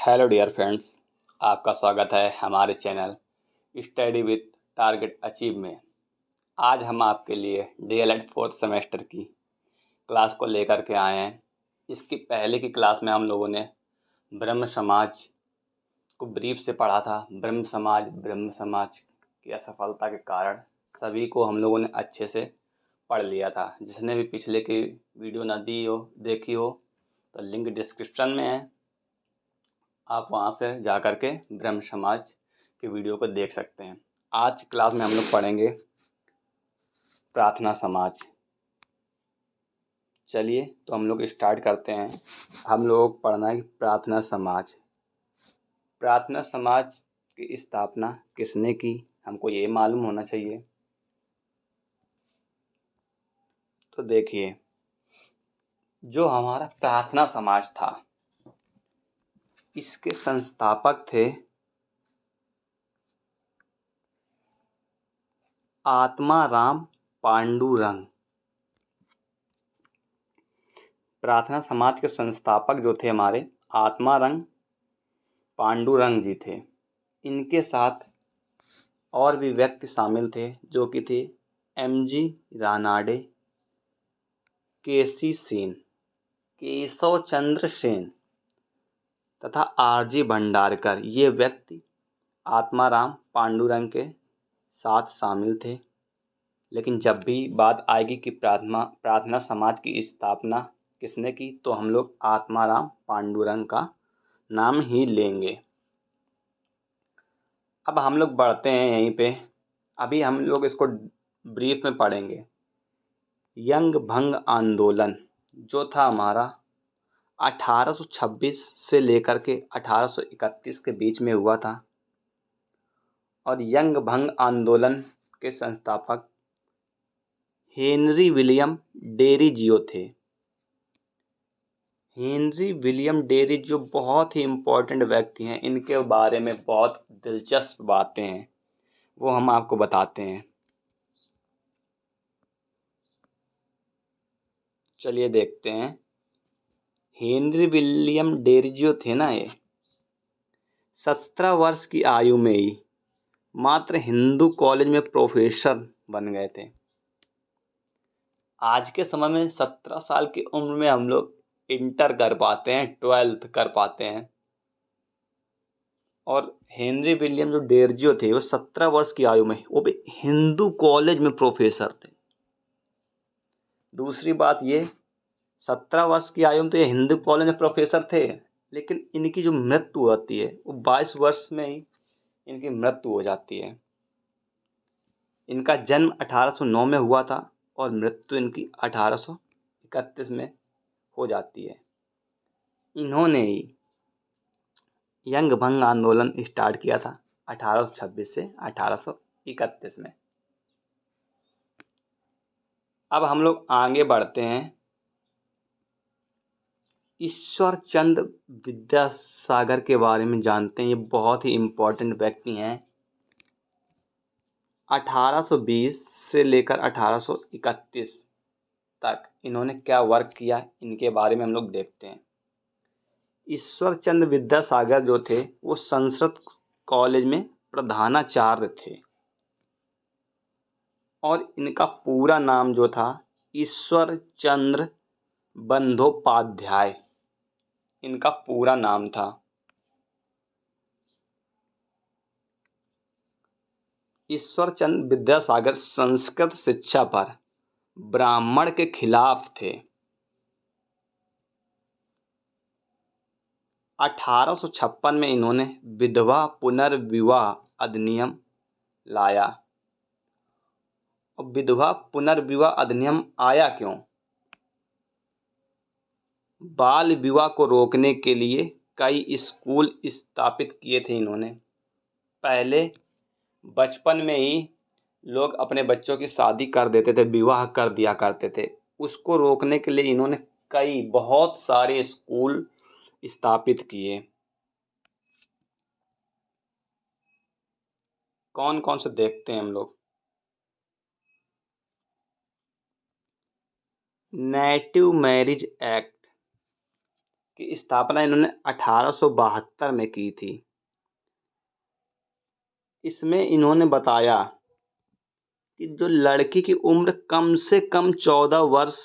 Hello dear friends, आपका स्वागत है हमारे channel study with target achieve में। आज हम आपके लिए डीएलएड फोर्थ सेमेस्टर की क्लास को लेकर के आए हैं। इसकी पहले की क्लास में हम लोगों ने ब्रह्म समाज को ब्रीफ से पढ़ा था। ब्रह्म समाज की असफलता के कारण सभी को हम लोगों ने अच्छे से पढ़ लिया था। जिसने भी पिछले की वीडियो न देखी हो तो लिंक डिस्क्रिप्शन में है, आप वहाँ से जा कर के ब्रह्म समाज की वीडियो को देख सकते हैं। आज की क्लास में हम लोग पढ़ेंगे प्रार्थना समाज। चलिए तो हम लोग स्टार्ट करते हैं। हम लोग पढ़ना है कि प्रार्थना समाज की स्थापना किसने की, हमको ये मालूम होना चाहिए। तो देखिए, जो हमारा प्रार्थना समाज था, इसके संस्थापक थे आत्माराम पांडुरंग। प्रार्थना समाज के संस्थापक जो थे हमारे आत्माराम पांडुरंग जी थे। इनके साथ और भी व्यक्ति शामिल थे जो कि थे एमजी रानाडे, केसी सेन, केशव चंद्र सेन तथा आरजी भंडारकर। ये व्यक्ति आत्माराम पांडुरंग के साथ शामिल थे। लेकिन जब भी बात आएगी कि प्रार्थना समाज की स्थापना किसने की, तो हम लोग आत्माराम पांडुरंग का नाम ही लेंगे। अब हम लोग बढ़ते हैं यहीं पे। अभी हम लोग इसको ब्रीफ में पढ़ेंगे। यंग भंग आंदोलन जो था हमारा 1826 से लेकर के 1831 के बीच में हुआ था। और यंग भंग आंदोलन के संस्थापक हेनरी विलियम डेरिजियो थे। हेनरी विलियम डेरिजियो बहुत ही इम्पोर्टेंट व्यक्ति हैं। इनके बारे में बहुत दिलचस्प बातें हैं, वो हम आपको बताते हैं। चलिए देखते हैं। हेनरी विलियम डेरिजियो थे ना, ये 17 वर्ष की आयु में ही मात्र हिंदू कॉलेज में प्रोफेसर बन गए थे। आज के समय में 17 साल की उम्र में हम लोग इंटर कर पाते हैं, 12th कर पाते हैं। और हेनरी विलियम जो डेरिजियो थे, वो 17 वर्ष की आयु में वो भी हिंदू कॉलेज में प्रोफेसर थे। दूसरी बात ये, 17 वर्ष की आयु में तो ये हिंदू कॉलेज में प्रोफेसर थे, लेकिन इनकी जो मृत्यु होती है वो 22 वर्ष में ही इनकी मृत्यु हो जाती है। इनका जन्म 1809 में हुआ था और मृत्यु इनकी 1831 में हो जाती है। इन्होंने ही यंग भंग आंदोलन स्टार्ट किया था 1826 से 1831 में। अब हम लोग आगे बढ़ते हैं। ईश्वर चंद्र विद्यासागर के बारे में जानते हैं। ये बहुत ही इम्पोर्टेंट व्यक्ति हैं। 1820 से लेकर 1831 तक इन्होंने क्या वर्क किया, इनके बारे में हम लोग देखते हैं। ईश्वर चंद्र विद्यासागर जो थे वो संस्कृत कॉलेज में प्रधानाचार्य थे। और इनका पूरा नाम जो था ईश्वर चंद्र बंदोपाध्याय, इनका पूरा नाम था। ईश्वर चंद्र विद्यासागर संस्कृत शिक्षा पर ब्राह्मण के खिलाफ थे। 1856 में इन्होंने विधवा पुनर्विवाह अधिनियम लाया। और विधवा पुनर्विवाह अधिनियम आया क्यों? बाल विवाह को रोकने के लिए कई स्कूल स्थापित किए थे इन्होंने। पहले बचपन में ही लोग अपने बच्चों की शादी कर देते थे, विवाह कर दिया करते थे। उसको रोकने के लिए इन्होंने बहुत सारे स्कूल स्थापित किए। कौन कौन से देखते हैं हम लोग। नेटिव मैरिज एक्ट की स्थापना इन्होंने 1872 में की थी। इसमें इन्होंने बताया कि जो लड़की की उम्र कम से कम 14 वर्ष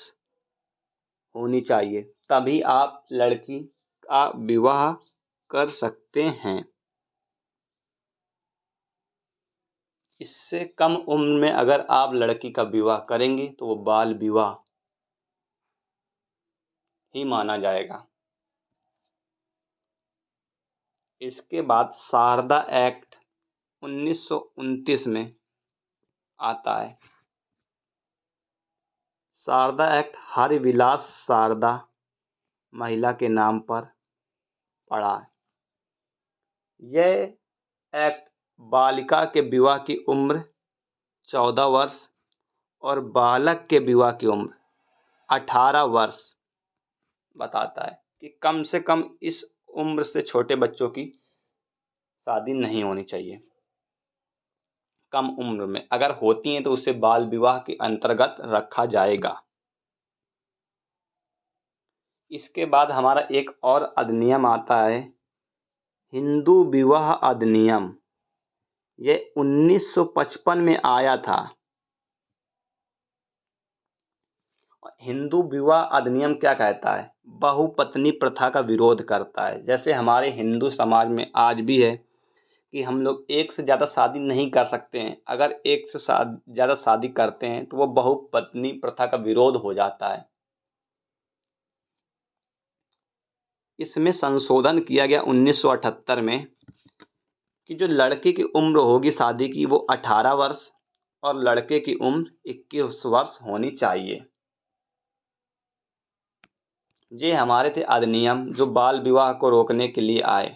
होनी चाहिए, तभी आप लड़की का विवाह कर सकते हैं। इससे कम उम्र में अगर आप लड़की का विवाह करेंगे तो वो बाल विवाह ही माना जाएगा। इसके बाद शारदा एक्ट 1929 में आता है। शारदा एक्ट हरिविलास शारदा महिला के नाम पर पड़ा। यह एक्ट बालिका के विवाह की उम्र 14 वर्ष और बालक के विवाह की उम्र 18 वर्ष बताता है कि कम से कम इस उम्र से छोटे बच्चों की शादी नहीं होनी चाहिए। कम उम्र में अगर होती हैं तो उसे बाल विवाह के अंतर्गत रखा जाएगा। इसके बाद हमारा एक और अधिनियम आता है, हिंदू विवाह अधिनियम। यह 1955 में आया था। हिंदू विवाह अधिनियम क्या कहता है? बहुपत्नी प्रथा का विरोध करता है। जैसे हमारे हिंदू समाज में आज भी है कि हम लोग एक से ज़्यादा शादी नहीं कर सकते हैं। अगर एक से ज़्यादा शादी करते हैं तो वो बहुपत्नी प्रथा का विरोध हो जाता है। इसमें संशोधन किया गया 1978 में कि जो लड़के की उम्र होगी शादी की वो 18 वर्ष और लड़के की उम्र 21 वर्ष होनी चाहिए। ये हमारे थे अधिनियम जो बाल विवाह को रोकने के लिए आए।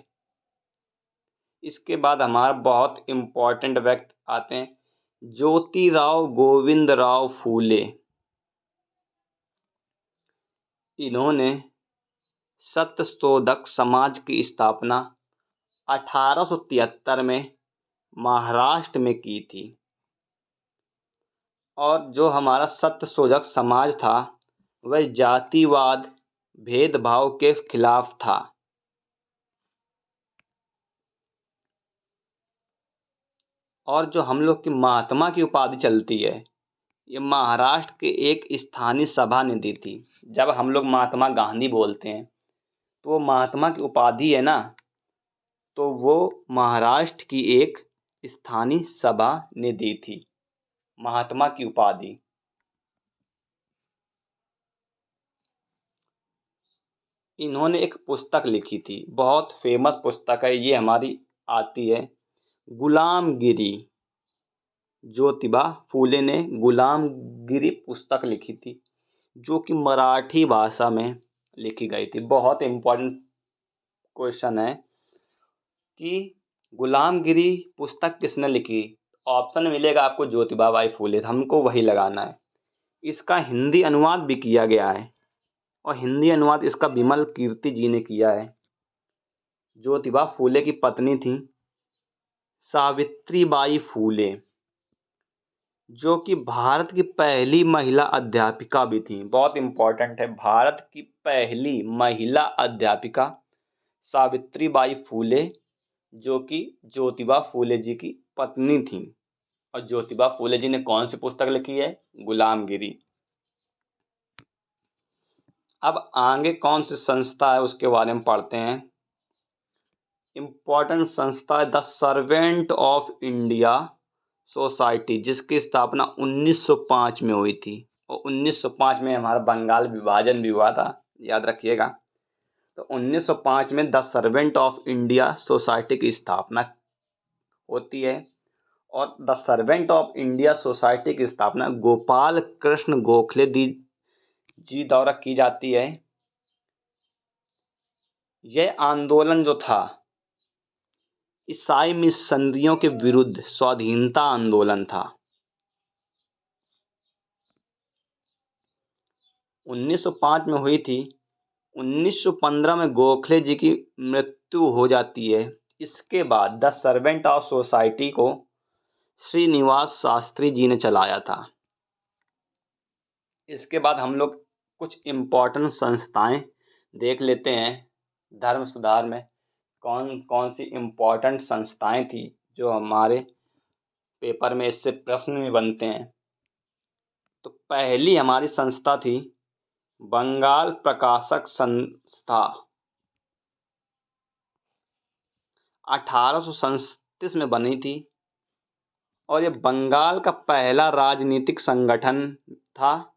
इसके बाद हमारा बहुत इम्पोर्टेंट व्यक्ति आते हैं, ज्योतिराव गोविंदराव फूले। इन्होंने सत्यशोधक समाज की स्थापना 1873 में महाराष्ट्र में की थी। और जो हमारा सत्यशोधक समाज था वह जातिवाद भेदभाव के खिलाफ था। और जो हम लोग की महात्मा की उपाधि चलती है, ये महाराष्ट्र के एक स्थानीय सभा ने दी थी। जब हम लोग महात्मा गांधी बोलते हैं तो वो महात्मा की उपाधि है ना, तो वो महाराष्ट्र की एक स्थानीय सभा ने दी थी महात्मा की उपाधि। इन्होंने एक पुस्तक लिखी थी, बहुत फेमस पुस्तक है ये हमारी आती है, गुलामगिरी। ज्योतिबा फूले ने गुलामगिरी पुस्तक लिखी थी जो कि मराठी भाषा में लिखी गई थी। बहुत इम्पोर्टेंट क्वेश्चन है कि गुलामगिरी पुस्तक किसने लिखी? ऑप्शन मिलेगा आपको ज्योतिबा बाई फूले, हमको वही लगाना है। इसका हिंदी अनुवाद भी किया गया है और हिंदी अनुवाद इसका विमल कीर्ति जी ने किया है। ज्योतिबा फूले की पत्नी थी सावित्रीबाई फूले, जो कि भारत की पहली महिला अध्यापिका भी थी। बहुत इम्पोर्टेंट है, भारत की पहली महिला अध्यापिका सावित्रीबाई फूले, जो कि ज्योतिबा फूले जी की पत्नी थी। और ज्योतिबा फूले जी ने कौन सी पुस्तक लिखी है? गुलामगिरी। अब आगे कौन सी संस्था है उसके बारे में पढ़ते हैं। इम्पोर्टेंट संस्था है the Servant of India society, जिसकी स्थापना 1905 में हुई थी। और 1905 में हमारा बंगाल विभाजन भी हुआ था, याद रखिएगा। तो 1905 में the Servant of India society की स्थापना होती है। और the Servant of India society की स्थापना गोपाल कृष्ण गोखले जी द्वारा की जाती है। यह आंदोलन जो था ईसाई मिशनरियों के विरुद्ध स्वाधीनता आंदोलन था। 1905 में हुई थी। 1915 में गोखले जी की मृत्यु हो जाती है। इसके बाद द सर्वेंट ऑफ सोसाइटी को श्रीनिवास शास्त्री जी ने चलाया था। इसके बाद हम लोग कुछ इम्पोर्टेंट संस्थाएं देख लेते हैं धर्म सुधार में कौन कौन सी इम्पोर्टेंट संस्थाएं थी जो हमारे पेपर में इससे प्रश्न भी बनते हैं। तो पहली हमारी संस्था थी बंगाल प्रकाशक संस्था, 1837 में बनी थी और ये बंगाल का पहला राजनीतिक संगठन था।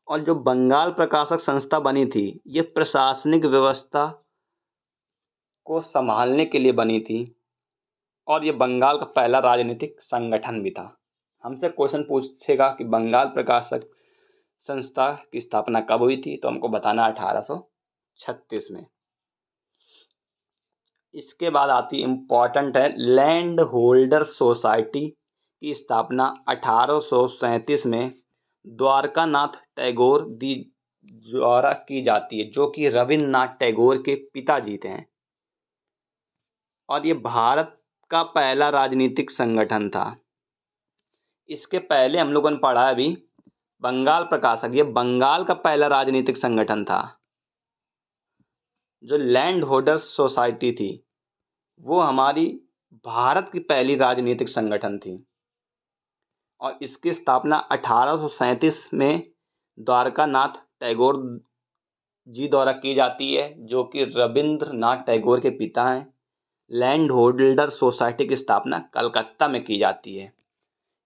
और जो बंगाल प्रकाशक संस्था बनी थी ये प्रशासनिक व्यवस्था को संभालने के लिए बनी थी और ये बंगाल का पहला राजनीतिक संगठन भी था। हमसे क्वेश्चन पूछेगा कि बंगाल प्रकाशक संस्था की स्थापना कब हुई थी, तो हमको बताना 1836 में। इसके बाद आती इम्पॉर्टेंट है लैंड होल्डर सोसाइटी की स्थापना 1837 में द्वारकानाथ टैगोर द्वारा की जाती है, जो कि रविन्द्रनाथ टैगोर के पिताजी थे। और ये भारत का पहला राजनीतिक संगठन था। इसके पहले हम लोगों ने पढ़ा है अभी बंगाल प्रकाशक, ये बंगाल का पहला राजनीतिक संगठन था। जो लैंड होल्डर्स सोसाइटी थी वो हमारी भारत की पहली राजनीतिक संगठन थी और इसकी स्थापना 1837 में द्वारकानाथ टैगोर जी द्वारा की जाती है, जो कि रविंद्रनाथ टैगोर के पिता हैं। लैंड होल्डर सोसाइटी की स्थापना कलकत्ता में की जाती है।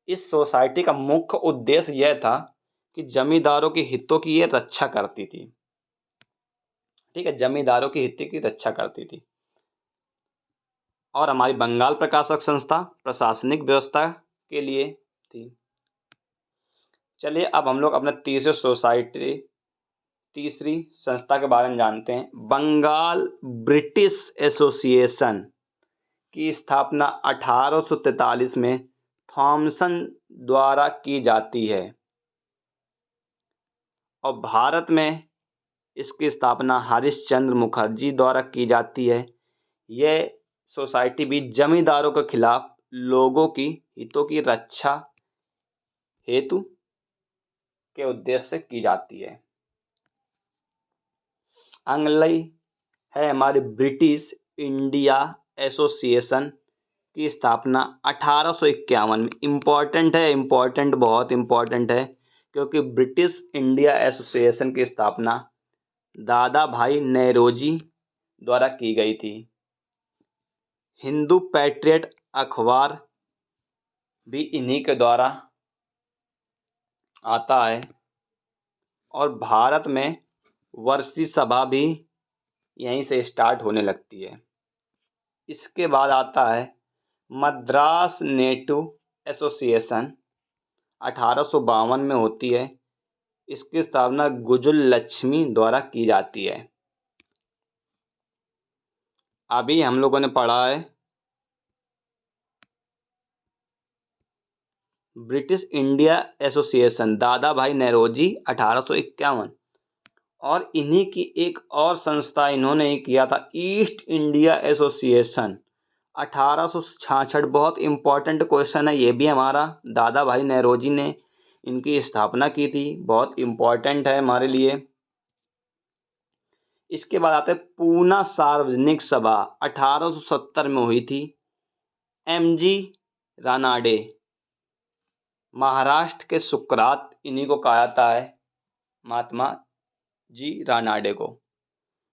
इस सोसाइटी का मुख्य उद्देश्य यह था कि जमींदारों के हितों की ये रक्षा करती थी। ठीक है, जमींदारों के हित की रक्षा करती थी। और हमारी बंगाल प्रकाशक संस्था प्रशासनिक व्यवस्था के लिए थी। चलिए अब हम लोग अपने तीसरी संस्था के बारे में जानते हैं। बंगाल ब्रिटिश एसोसिएशन की स्थापना 1843 में थॉमसन द्वारा की जाती है और भारत में इसकी स्थापना हरिश्चंद्र मुखर्जी द्वारा की जाती है। यह सोसाइटी भी जमींदारों के खिलाफ लोगों की हितों की रक्षा हेतु के उद्देश्य से की जाती है। अगली है हमारी ब्रिटिश इंडिया एसोसिएशन की स्थापना 1851 में। इम्पॉर्टेंट बहुत इम्पॉर्टेंट है, क्योंकि ब्रिटिश इंडिया एसोसिएशन की स्थापना दादा भाई नौरोजी द्वारा की गई थी। हिंदू पैट्रियट अखबार भी इन्हीं के द्वारा आता है और भारत में वर्षीय सभा भी यहीं से स्टार्ट होने लगती है। इसके बाद आता है मद्रास नेटिव एसोसिएशन, 1852 में होती है। इसकी स्थापना गुजुल लक्ष्मी द्वारा की जाती है। अभी हम लोगों ने पढ़ा है ब्रिटिश इंडिया एसोसिएशन, दादा भाई नौरोजी 1851। और इन्हीं की एक और संस्था इन्होंने ही किया था, ईस्ट इंडिया एसोसिएशन, 1866। बहुत इम्पोर्टेंट क्वेश्चन है ये भी हमारा। दादा भाई नौरोजी ने इनकी स्थापना की थी, बहुत इम्पोर्टेंट है हमारे लिए। इसके बाद आते पूना सार्वजनिक सभा, 1870 में हुई थी। एमजी रानाडे, महाराष्ट्र के सुकरात इन्हीं को कहा जाता है। महात्मा जी रानाडे को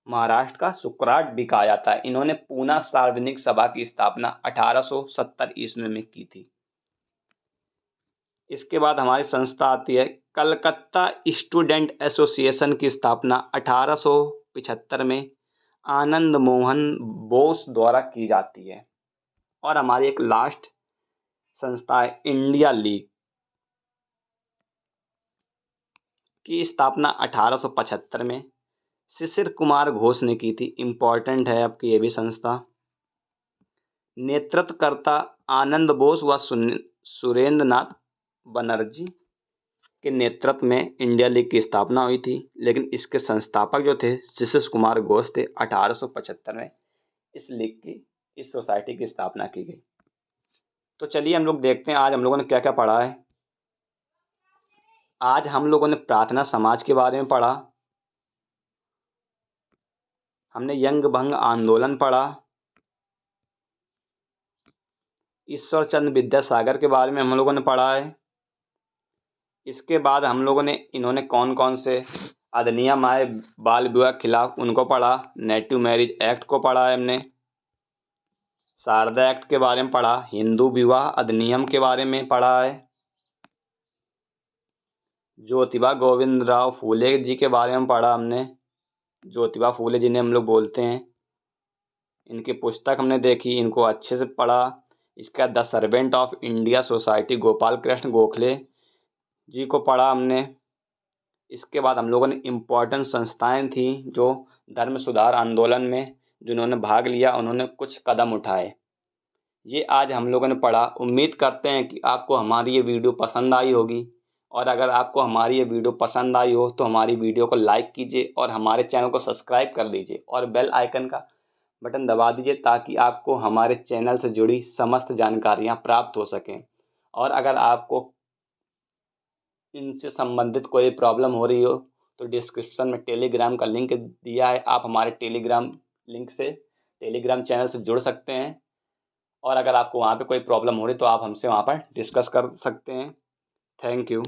महाराष्ट्र का सुकरात भी कहा जाता है। इन्होंने पूना सार्वजनिक सभा की स्थापना 1870 ईस्वी में की थी। इसके बाद हमारी संस्था आती है कलकत्ता स्टूडेंट एसोसिएशन की स्थापना 1875 में आनंद मोहन बोस द्वारा की जाती है। और हमारी एक लास्ट संस्था है इंडिया लीग की स्थापना 1875 में शिशिर कुमार घोष ने की थी। इम्पॉर्टेंट है आपकी ये भी संस्था। नेतृत्वकर्ता आनंद बोस व सुरेंद्र नाथ बनर्जी के नेतृत्व में इंडिया लीग की स्थापना हुई थी, लेकिन इसके संस्थापक जो थे शिशिर कुमार घोष थे। 1875 में इस लीग की, इस सोसाइटी की स्थापना की गई। तो चलिए हम लोग देखते हैं आज हम लोगों ने क्या क्या पढ़ा है। आज हम लोगों ने प्रार्थना समाज के बारे में पढ़ा, हमने यंग भंग आंदोलन पढ़ा। ईश्वर चंद्र विद्यासागर के बारे में हम लोगों ने पढ़ा है। इसके बाद हम लोगों ने इन्होंने कौन कौन से अधिनियम आए बाल विवाह के खिलाफ उनको पढ़ा। नेटिव मैरिज एक्ट को पढ़ा है हमने, शारदा एक्ट के बारे में पढ़ा, हिंदू विवाह अधिनियम के बारे में पढ़ा है, ज्योतिबा गोविंद राव फूले जी के बारे में पढ़ा हमने। ज्योतिबा फूले जिन्हें हम लोग बोलते हैं, इनकी पुस्तक हमने देखी, इनको अच्छे से पढ़ा। इसका the Servant of India Society Gopal Krishna Gokhale ji को पढ़ा हमने। इसके बाद हम लोगों ने इम्पोर्टेंट संस्थाएं थी जो धर्म सुधार आंदोलन में जिन्होंने भाग लिया, उन्होंने कुछ कदम उठाए, ये आज हम लोगों ने पढ़ा। उम्मीद करते हैं कि आपको हमारी ये वीडियो पसंद आई होगी, और अगर आपको हमारी ये वीडियो पसंद आई हो तो हमारी वीडियो को लाइक कीजिए और हमारे चैनल को सब्सक्राइब कर लीजिए और बेल आइकन का बटन दबा दीजिए ताकि आपको हमारे चैनल से जुड़ी समस्त जानकारियाँ प्राप्त हो सकें। और अगर आपको इनसे संबंधित कोई प्रॉब्लम हो रही हो तो डिस्क्रिप्शन में टेलीग्राम का लिंक दिया है, आप हमारे टेलीग्राम लिंक से टेलीग्राम चैनल से जुड़ सकते हैं। और अगर आपको वहाँ पे कोई प्रॉब्लम हो रही तो आप हमसे वहाँ पर डिस्कस कर सकते हैं। Thank you.